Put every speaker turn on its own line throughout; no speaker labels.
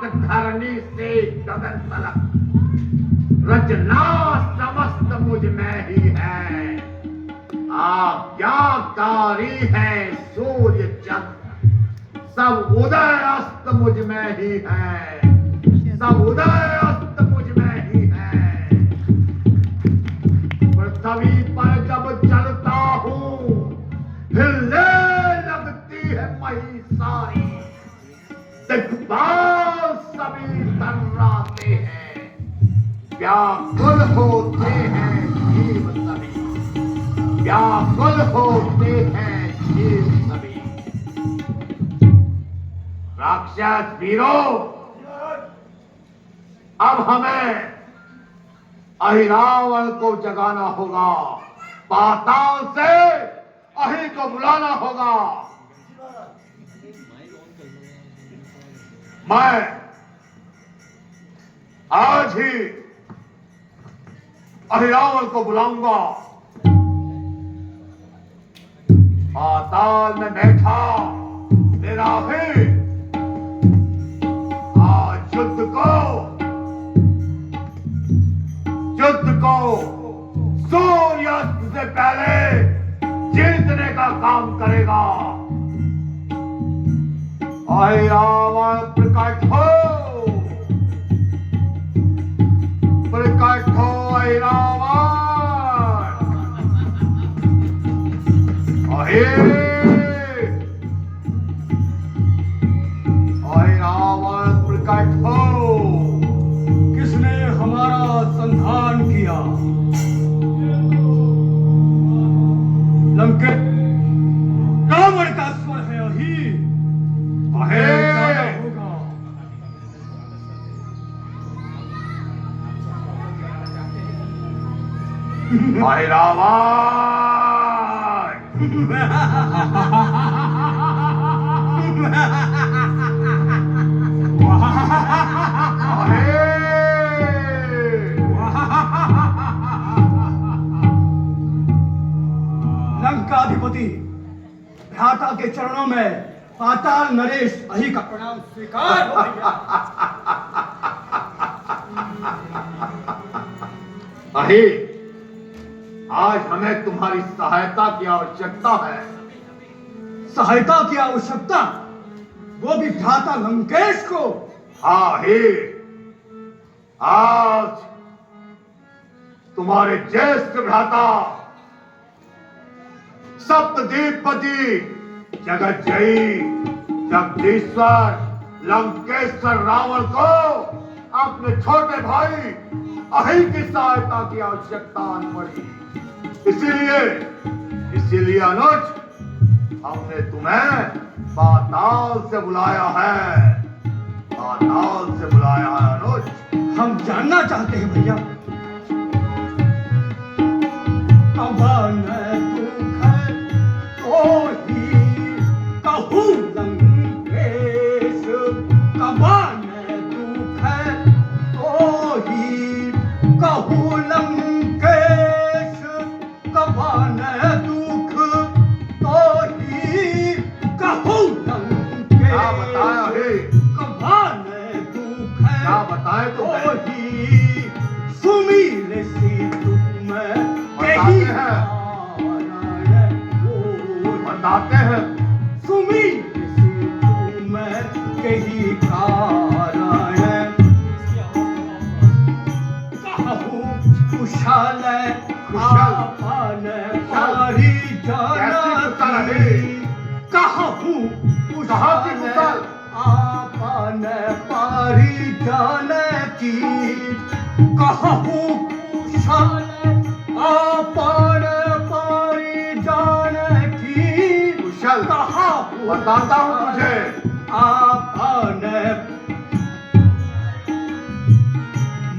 धरनी से गगन तलक रचना समस्त मुझ में ही है। आज्ञाकारी है सूर्य चंद्र, सब उदय अस्त मुझ में ही है, सब उदय अस्त मुझ में ही है। पृथ्वी पर जब चलता हूँ हिलने लगती है मही सारी, दिग्पाल सभी थर्राते हैं, व्याकुल होते हैं जीव सभी, व्याकुल होते हैं जीव सभी। राक्षस वीरों, अब हमें अहिरावण को जगाना होगा, पाताल से अहि को बुलाना होगा। मैं आज ही अहिरावण को बुलाऊंगा। पाताल में बैठा मेरा ही आज युद्ध को सूर्यास्त से पहले जीतने का काम करेगा। अहिरावण प्रकट हो अहिरावण। अहिरावण प्रकट हो।
किसने हमारा संधान किया? लंकेश रावण का स्वर है अहि। होगा लंकाधिपति भ्राता के चरणों में पाताल नरेश अहि का प्रणाम स्वीकार हो गया।
अहि, आज हमें तुम्हारी सहायता की आवश्यकता है।
सहायता की आवश्यकता? वो भी भ्राता लंकेश को?
हाँ ही, आज तुम्हारे ज्येष्ठ भ्राता सप्तद्वीपति जगत जयी जगदीश्वर लंकेश्वर रावण को अपने छोटे भाई अहि की सहायता की आवश्यकता पड़ी। इसीलिए अनुज, हमने तुम्हें पाताल से बुलाया है, पाताल से बुलाया है अनुज।
हम जानना चाहते हैं भैया, अवन दुख तो ही कहूँ लंकेश, अवन दुख तो ही कहूँ लंकेश, अवन दुख तो ही कहूँ लंकेश।
क्या बताया है?
अवन दुख
क्या बताए
तो
तुम्हें?
ही सुमिर सी तुम
बताते हैं, बताते हैं।
सुमिर सी तुम कही कारण, कहूँ कुशल आपन परिजन, कहूँ कुशल आपन परिजन की, कहूँ कुशल आपन परिजन की,
कुशल
कहूँ
बताता हूँ तुझे।
आपन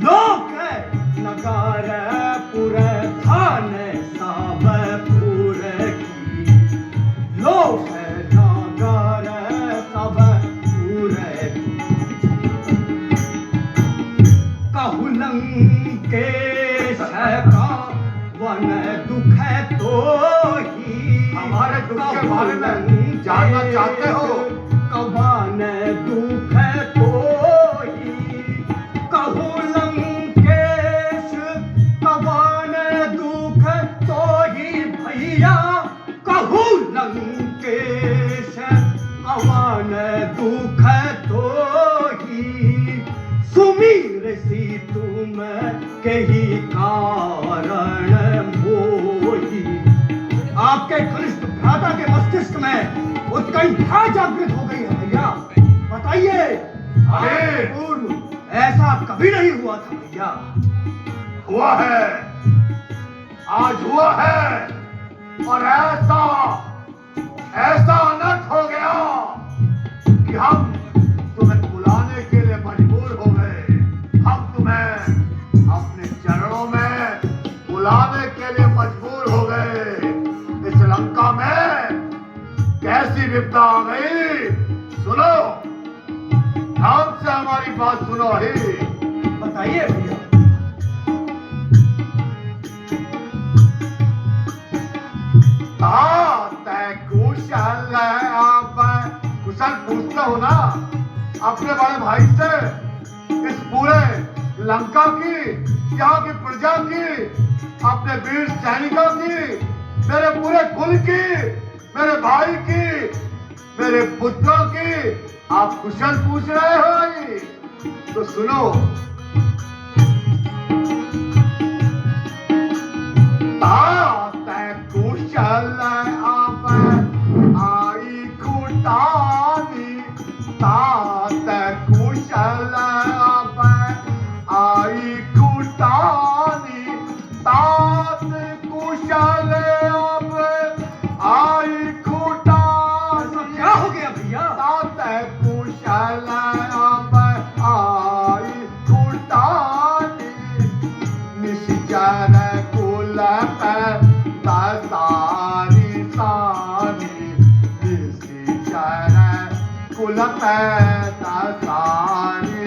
लोक नगर पुर धन सब पुर की, लोक नगर सब पुर की, कहूँ लंकेश का वन दुख तो ही।
हमारे दुख के बारे में जानना चाहते हो?
कवन दुख तो सुख तो ही सुमीर सी तुम के ही कारण मोही। आपके कनिष्ठ भ्राता के मस्तिष्क में उत्कंठा जागृत हो गई है भैया। बताइए,
अरे
पूर्व ऐसा कभी नहीं हुआ था भैया।
हुआ है, आज हुआ है, और ऐसा अनर्थ हो गया कि हम तुम्हें बुलाने के लिए मजबूर हो गए। हम तुम्हें अपने चरणों में बुलाने के लिए मजबूर हो गए। इस लंका में कैसी विपदा आ गई, सुनो, ध्यान से हमारी बात सुनो ही।
बताइए भैया।
कुशल आप कुशल पूछते हो ना अपने बड़े भाई से, इस पूरे लंका की, यहाँ की प्रजा की, अपने वीर सैनिकों की, मेरे पूरे कुल की, मेरे भाई की, मेरे पुत्रों की आप कुशल पूछ रहे हो। तो सुनो, कुशल आप आई खुटानी, तात कुशल आप आई खुटानी, तात कुशल आप आई खुटानी।
क्या हो गया भैया?
तात कुशल आप आई खुटानी, निश्चर कुल दासानी सानी, निश्चर कुल दासानी,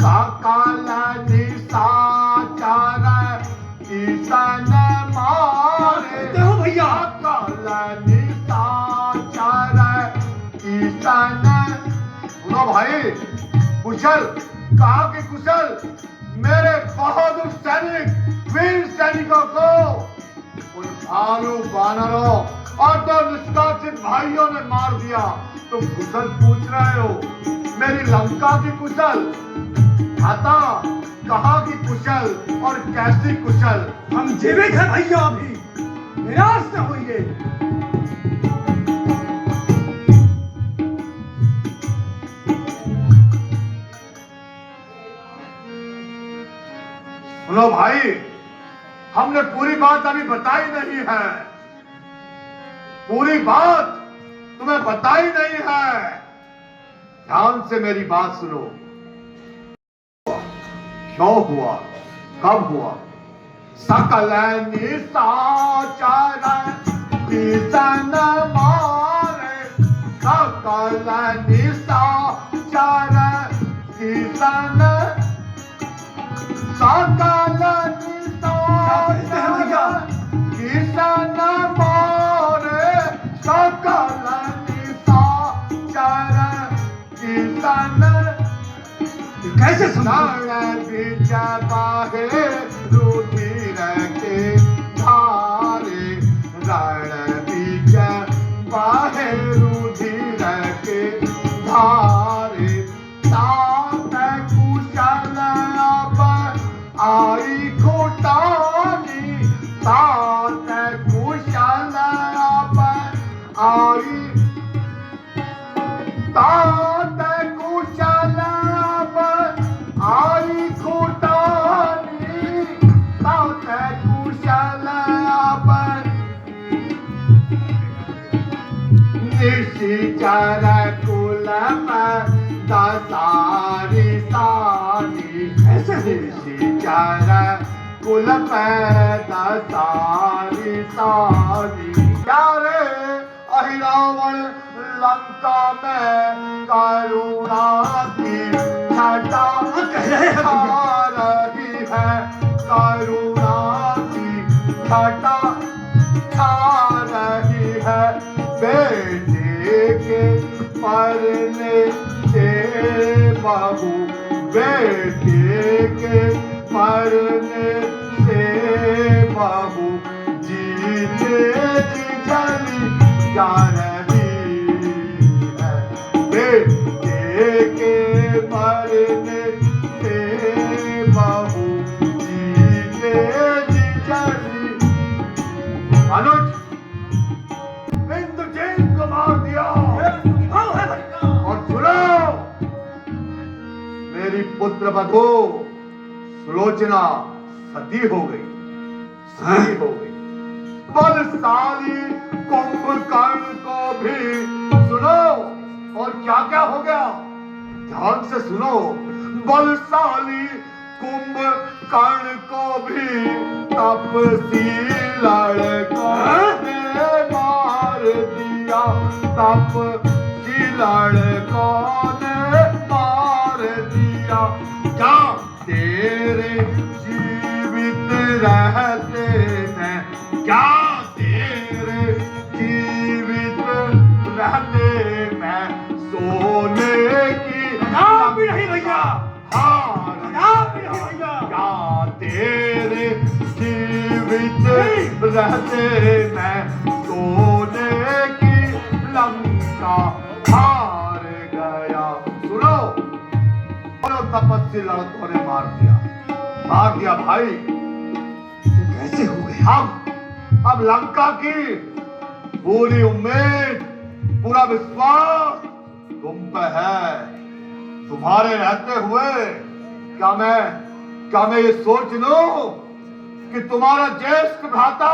सकल निशाचर ईसन मारे।
देखो भैया,
सकल निशाचर ईसन। सुनो भाई, कुशल कहा कि कुशल मेरे बहादुर सैनिक, वीर सैनिकों को उन भालू बानरों और दो निष्कासित भाइयों ने मार दिया। तुम कुशल पूछ रहे हो, मेरी लंका की कुशल? आता कहाँ की कुशल और कैसी कुशल?
हम जीवित हैं भैया, अभी निराश न होइए।
सुनो भाई, हमने पूरी बात अभी बताई नहीं है, पूरी बात तुम्हें बताई नहीं है। ध्यान से मेरी बात सुनो। क्यों हुआ, कब हुआ? सकल निशाचर ईसन मारे, सकल निशाचर ईसन, सकल निशाचर ईसन मारे, सकल निशाचर ईसन।
कैसे सुना?
बीच बाहे रुधिर के धारे, रण बीच बाहे रुधिर के धारे, तात कुशल अब आई खुटानी, तात कुशल अब आई, तात कुशल अब आई खुटानी, तात कुशल अब निश्चर कुल दासानी सानी, निश्चर कुल दासानी सानी। क्या रे अहिरावण लंका में करुणा की छटा छा रही है, करुणा की छटा छा रही है। बेटे के मरने से बहू, बेटे के मरने से बहू जीते जी जली जा रही है, बेटे के मरने से बहू जीते जी चली। अनुज, इंद्रजीत को मार दिया। और सुनो, मेरी पुत्र वधू सुलोचना सती हो गई, सती हो गई। बलशाली कुंभकर्ण को भी सुनो, और क्या क्या हो गया ध्यान से सुनो। बलशाली कुंभकर्ण को भी तपसी लड़कों ने मार दिया, तपसी लड़कों ने मार दिया। क्या तेरे जीवित रहते हैं, क्या तेरे जीवित रहते मैं सोने की
भी नहीं भैया,
भी नहीं भैया। क्या तेरे जीवित रहते मैं सोने की लंका हार गया। सुनो, तपस्वी लड़कों ने मार दिया भाई।
कैसे हो गया?
अब लंका की पूरी उम्मीद, पूरा विश्वास तुम पे है। तुम्हारे रहते हुए क्या मैं ये सोच लूं कि तुम्हारा ज्येष्ठ भ्राता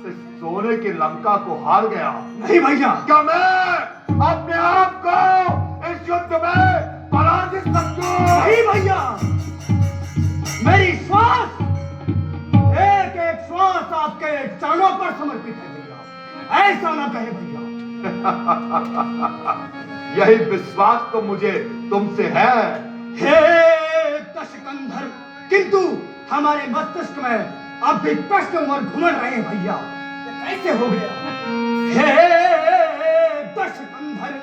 इस सोने की लंका को हार गया?
नहीं भैया।
क्या मैं अपने आप को इस युद्ध में पराजित समझूं?
नहीं भैया, मेरी श्वास, एक एक श्वास आपके चरणों पर समर्पित है भैया, ऐसा ना कहे भैया।
यही विश्वास तो मुझे तुमसे है।
हे दशकंधर, किंतु हमारे मस्तिष्क में अब भी प्रश्न उमर घूम रहे हैं भैया, ये कैसे हो गया? हे दशकंधर,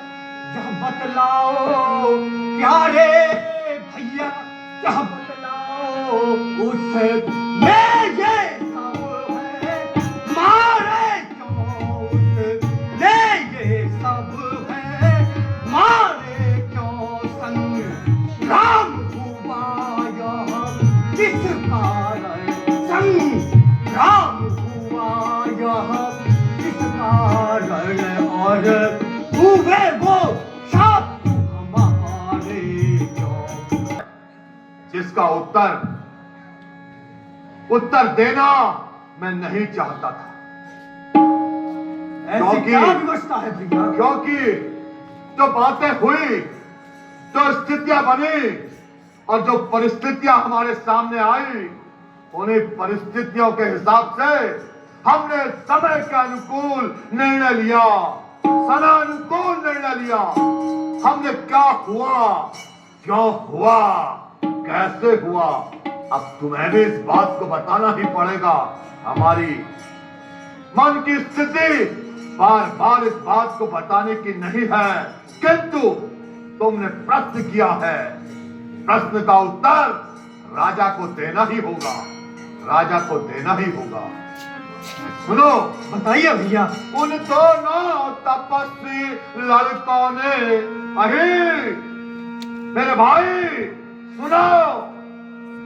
यह बतलाओ प्यारे भैया, यह बतलाओ उससे मैं ये सब है, मारे क्यों उसने ये सब है, मारे क्यों संग्राम हुआ यह किस कारण, संग्राम हुआ यह किस कारण, और हुए वो शाप हमारे क्यों?
जिसका उत्तर देना मैं नहीं चाहता था।
ऐसी क्या व्यवस्था है भैया?
क्योंकि जो बातें हुई, जो स्थितियां बनी और जो परिस्थितियां हमारे सामने आई, उन्हीं परिस्थितियों के हिसाब से हमने समय के अनुकूल निर्णय लिया, समयानुकूल निर्णय लिया। हमने क्या हुआ, क्यों हुआ, कैसे हुआ, अब तुम्हें भी इस बात को बताना ही पड़ेगा। हमारी मन की स्थिति बार बार इस बात को बताने की नहीं है, किंतु तुमने प्रश्न किया है, प्रश्न का उत्तर राजा को देना ही होगा, राजा को देना ही होगा। सुनो,
बताइए भैया।
उन दोनों तपस्वी लड़कों ने, अही मेरे भाई सुनो,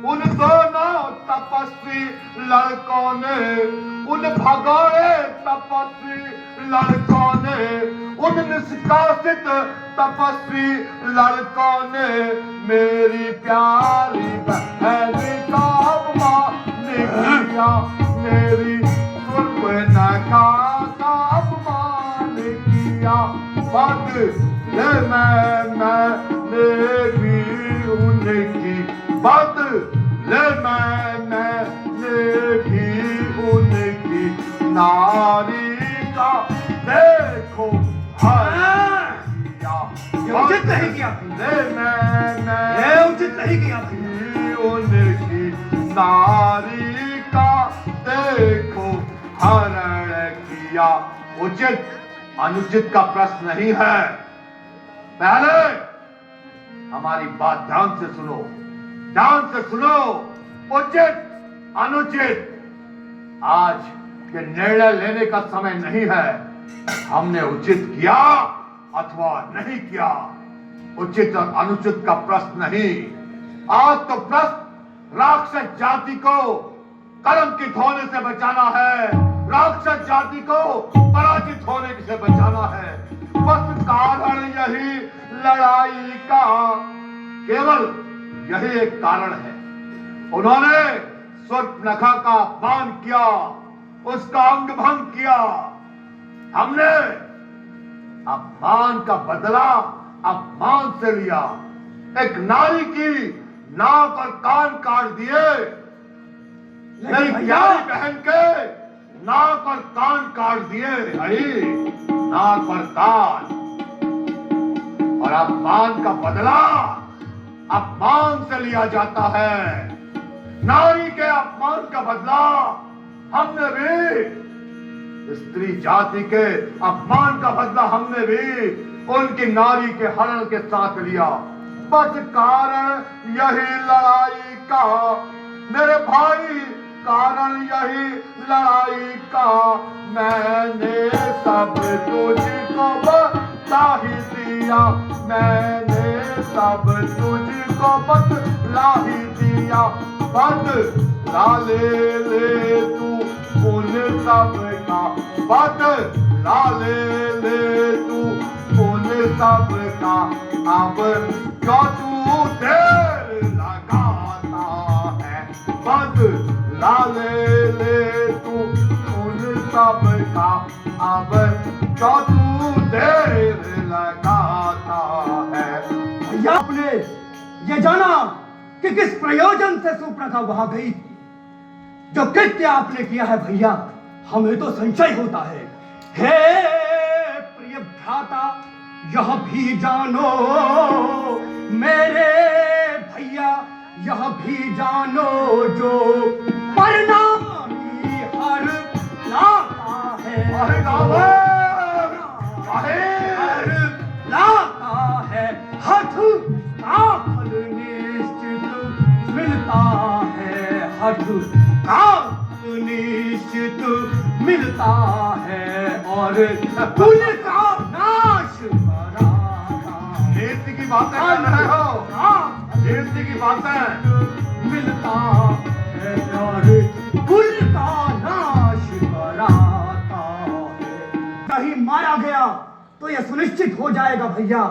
उन दोनों तपस्वी लड़कों ने, उन भगोड़े तपस्वी लड़कों ने, उन निष्कासित तपस्वी लड़कों ने मेरी प्यारी बहन का अपमान किया, मेरी सुर्पनखा का अपमान किया। बदले मैंने भी उनकी, बदले मैंने भी उनकी नारी का देखो
उचित नहीं किया,
मैंने
उचित नहीं किया भैया।
उनकी नारी का देखो हरण किया। उचित अनुचित का प्रश्न नहीं है। पहले हमारी बात ध्यान से सुनो, ध्यान से सुनो। उचित अनुचित आज ये निर्णय लेने का समय नहीं है। हमने उचित किया अथवा नहीं किया, उचित और अनुचित का प्रश्न नहीं। आज तो प्रश्न राक्षस जाति को कलंकित होने से बचाना है, राक्षस जाति को पराजित होने से बचाना है। बस कारण यही लड़ाई का, केवल यही एक कारण है। उन्होंने शूर्पणखा का अपमान किया, उसका अंग भंग किया। हमने अपमान का बदला अपमान से लिया। एक नारी की नाक और कान काट दिए, मेरी प्यारी बहन के नाक और कान काट दिए। अरे नाक और कान, और अपमान का बदला अपमान से लिया जाता है। नारी के अपमान का बदला हमने भी, स्त्री जाति के अपमान का बदला हमने भी उनकी नारी के हरण के साथ लिया। बस कारण यही लड़ाई का मेरे भाई, कारण यही लड़ाई का। मैंने सब तुझको बता ही दिया, मैंने सब तुझको बतला ही दिया। बदला ले तू उन सब का, बदला ले तू उन सब का। अब जो तू देर लगाता है, बदला ले तू उन सब का। अब जो तू देर लगाता है।
भैया आपने ये जाना कि किस प्रयोजन से शूर्पणखा वहां गई? जो कृत्य आपने किया है भैया, हमें तो संशय होता है। हे प्रिय भ्राता, यह भी जानो मेरे भैया, यह भी जानो जो परिणामी हर लाता है, हर लाता है। हठ का फल निश्चित मिलता है, हठ का निश्चित मिलता है, और कुल का नाश कराता।
कीर्ति की बातें कर रहे हो, कीर्ति की बातें।
मिलता है और कुल का नाश कराता है। कहीं मारा गया तो यह सुनिश्चित हो जाएगा भैया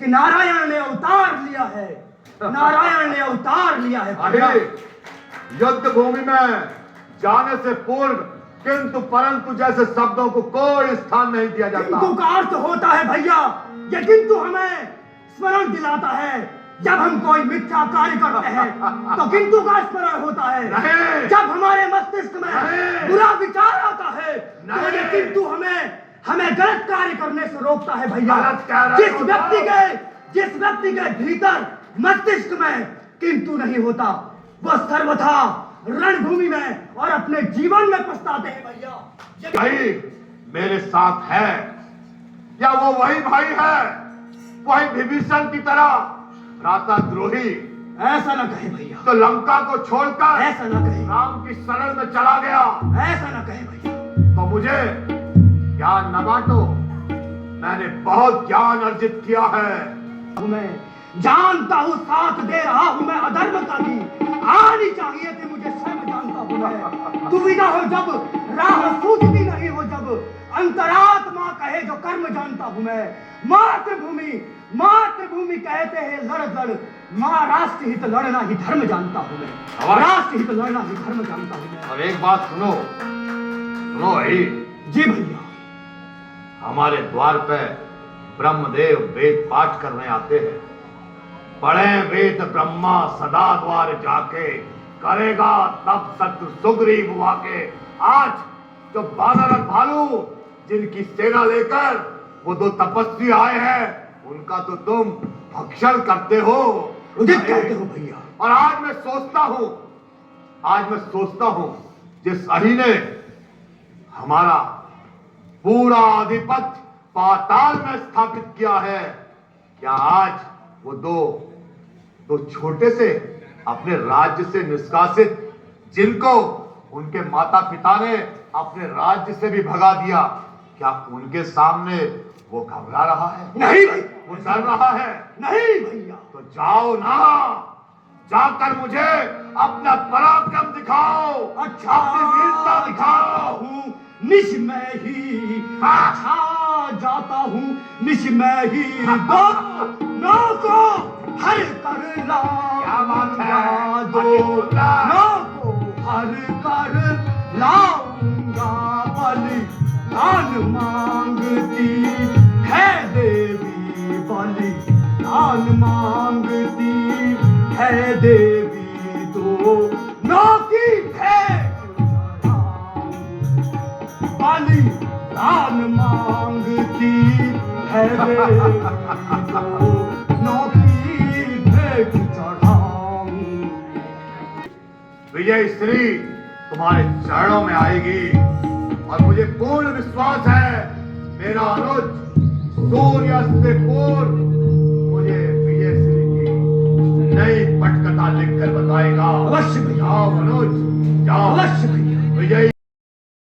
कि नारायण ने अवतार लिया है, नारायण ने अवतार लिया है भैया।
युद्ध भूमि में जाने से पूर्व किंतु परंतु जैसे शब्दों को कोई स्थान नहीं दिया जाता।
किंतु का अर्थ होता है भैया, ये किंतु हमें स्मरण दिलाता है। जब हम कोई मिथ्या कार्य करते हैं तो किंतु का स्मरण होता है।
नहीं।
जब हमारे मस्तिष्क में बुरा विचार आता है तो ये किंतु हमें गलत कार्य करने से रोकता है भैया। जिस व्यक्ति के भीतर मस्तिष्क में किंतु नहीं होता, वह सर्वथा रणभूमि में और अपने जीवन में पछताते हैं भैया।
भाई मेरे साथ है, या वो वही भाई है, वही विभीषण की तरह भ्राता द्रोही?
ऐसा न कहे भैया।
तो लंका को छोड़कर
ऐसा न कहे,
राम की शरण में चला गया।
ऐसा न कहे भैया।
तो मुझे ज्ञान न बांटो, मैंने बहुत ज्ञान अर्जित किया है।
मैं जानता हूँ, साथ दे रहा हूँ मैं अधर्म का भी। आनी चाहिए थी मुझे, स्वयं जानता हूँ मैं। दुविधा हो जब, राह सूझती नहीं हो जब, अंतरात्मा कहे जो कर्म जानता हूँ मैं। मातृभूमि मातृभूमि कहते हैं लड़ लड़, माँ राष्ट्र हित लड़ना ही धर्म जानता हूँ मैं। राष्ट्र हित लड़ना ही धर्म जानता हूँ मैं।
और एक बात सुनो भाई।
जी भैया।
हमारे द्वार पे ब्रह्मदेव वेद पाठ करने आते हैं। पढ़े वेद ब्रह्मा सदा द्वार जाके, करेगा तब शत्रु सुग्रीव वाके। आज जो बानर और भालू जिनकी सेना लेकर वो दो तपस्वी आए हैं, उनका तो तुम भक्षण करते हो,
उदित कहते हो भैया।
और आज मैं सोचता हूं जिस अहि ने हमारा पूरा आधिपत्य पाताल में स्थापित किया है, क्या आज वो दो छोटे से अपने राज्य से निष्कासित, जिनको उनके माता पिता ने अपने राज्य से भी भगा दिया, क्या उनके सामने वो घबरा रहा है,
नहीं भैया,
वो डर रहा है।
नहीं भैया।
तो जाओ ना, जाकर मुझे अपना पराक्रम दिखाओ,
अच्छा
अपनी वीरता दिखाओ।
हूँ निश में ही, अच्छा जाता हूँ निश में ही, दो नौ को हर कर
क्या बात है?
लाऊंगा, दो नौ को हर कर लाऊंगा। बलि दान मांगती है देवी, बलि दान मांगती है देवी, दो नौ की भेंट चढ़ाऊं। बलि दान मांगती है देवी, दो नौ की भेंट चढ़ाऊं।
विजय श्री तुम्हारे चरणों में आएगी और मुझे पूर्ण विश्वास है मेरा अनुज सूर्यास्त से पूर्व मुझे विजय श्री की नई पटकथा लिखकर बताएगा।
अवश्य भैया,
जाओ अनुज, जाओ।
अवश्य भैया।
विजयी